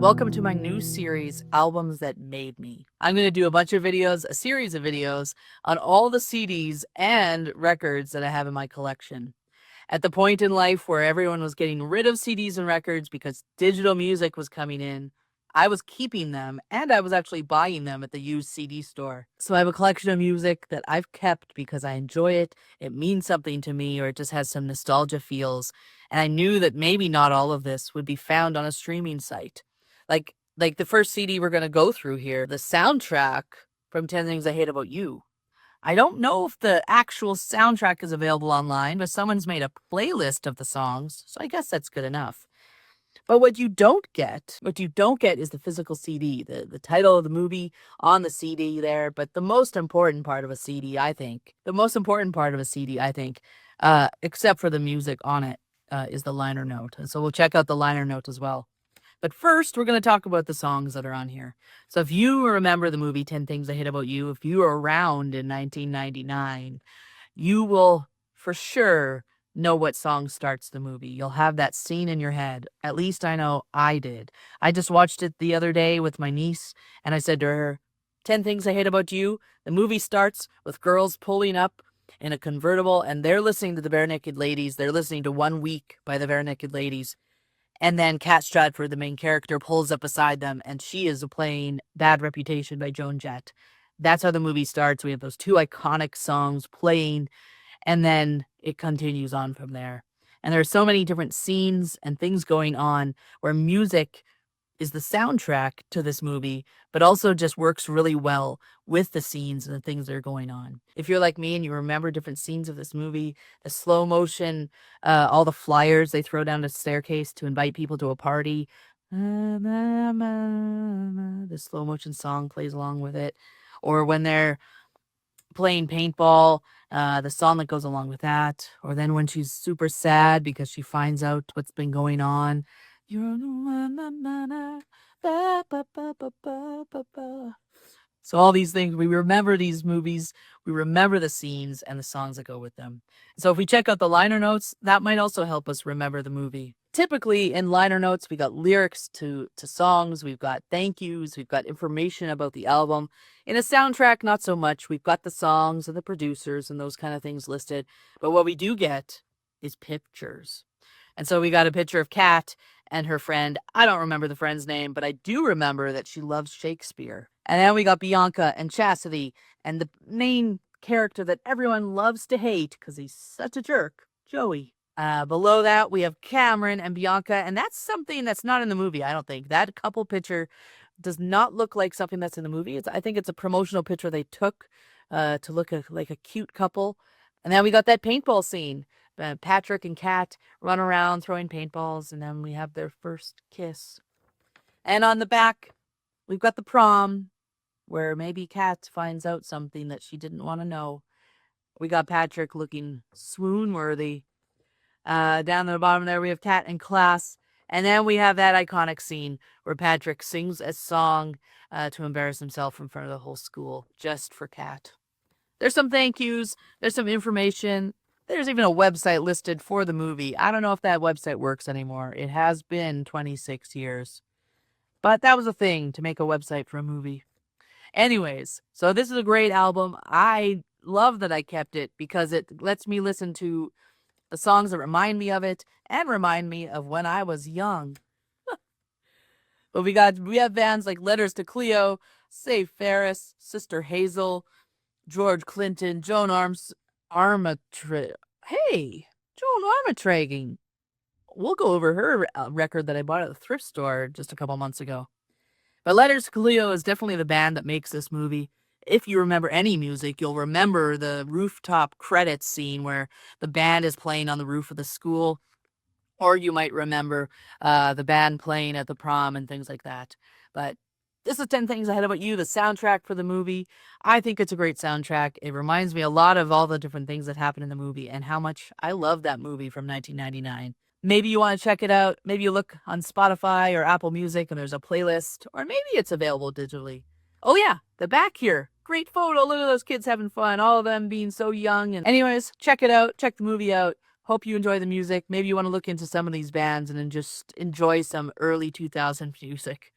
Welcome to my new series, Albums That Made Me. I'm going to do a series of videos on all the CDs and records that I have in my collection. At the point in life where everyone was getting rid of CDs and records because digital music was coming in, I was keeping them and I was actually buying them at the used CD store. So I have a collection of music that I've kept because I enjoy it, it means something to me, or it just has some nostalgia feels. And I knew that maybe not all of this would be found on a streaming site. Like the first CD we're going to go through here, the soundtrack from 10 Things I Hate About You. I don't know if the actual soundtrack is available online, but someone's made a playlist of the songs, so I guess that's good enough. But what you don't get is the physical CD, the title of the movie on the CD there. But the most important part of a CD, I think, except for the music on it, is the liner note. And so we'll check out the liner note as well. But first, we're going to talk about the songs that are on here. So if you remember the movie 10 Things I Hate About You, if you were around in 1999, you will for sure know what song starts the movie. You'll have that scene in your head. At least I know I did. I just watched it the other day with my niece, and I said to her, 10 Things I Hate About You. The movie starts with girls pulling up in a convertible, and they're listening to the Bare Naked Ladies. They're listening to 1 Week by the Bare Naked Ladies. And then Kat Stratford, the main character, pulls up beside them, and she is playing Bad Reputation by Joan Jett. That's how the movie starts. We have those two iconic songs playing, and then it continues on from there. And there are so many different scenes and things going on where music is the soundtrack to this movie, but also just works really well with the scenes and the things that are going on. If you're like me and you remember different scenes of this movie, the slow motion, all the flyers they throw down the staircase to invite people to a party, the slow motion song plays along with it. Or when they're playing paintball, the song that goes along with that. Or then when she's super sad because she finds out what's been going on. You're the one, so all these things, we remember these movies, we remember the scenes and the songs that go with them. So if we check out the liner notes, that might also help us remember the movie. Typically in liner notes, we got lyrics to songs, we've got thank yous, we've got information about the album. In a soundtrack, not so much. We've got the songs and the producers and those kind of things listed. But what we do get is pictures. And so we got a picture of Kat and her friend. I don't remember the friend's name, but I do remember that she loves Shakespeare. And then we got Bianca and Chastity and the main character that everyone loves to hate because he's such a jerk, Joey. Below that, we have Cameron and Bianca, and that's something that's not in the movie, I don't think. That couple picture does not look like something that's in the movie. I think it's a promotional picture they took to look like a cute couple. And then we got that paintball scene. Patrick and Kat run around throwing paintballs, and then we have their first kiss. And on the back, we've got the prom, where maybe Kat finds out something that she didn't want to know. We got Patrick looking swoon-worthy. Down at the bottom there, we have Kat in class. And then we have that iconic scene where Patrick sings a song to embarrass himself in front of the whole school, just for Kat. There's some thank yous. There's some information. There's even a website listed for the movie. I don't know if that website works anymore. It has been 26 years. But that was a thing, to make a website for a movie. Anyways, so this is a great album. I love that I kept it because it lets me listen to the songs that remind me of it and remind me of when I was young. But we have bands like Letters to Cleo, Save Ferris, Sister Hazel, George Clinton, Joan Armatrading. Hey, Joan Armatrading. We'll go over her record that I bought at the thrift store just a couple months ago. But Letters to Cleo is definitely the band that makes this movie. If you remember any music, you'll remember the rooftop credits scene where the band is playing on the roof of the school. Or you might remember the band playing at the prom and things like that. But this is 10 Things I Hate About You, the soundtrack for the movie. I think it's a great soundtrack. It reminds me a lot of all the different things that happen in the movie and how much I love that movie from 1999. Maybe you want to check it out. Maybe you look on Spotify or Apple Music and there's a playlist. Or maybe it's available digitally. Oh yeah, the back here. Great photo. Look at those kids having fun. All of them being so young. And anyways, check it out. Check the movie out. Hope you enjoy the music. Maybe you want to look into some of these bands and then just enjoy some early 2000 music.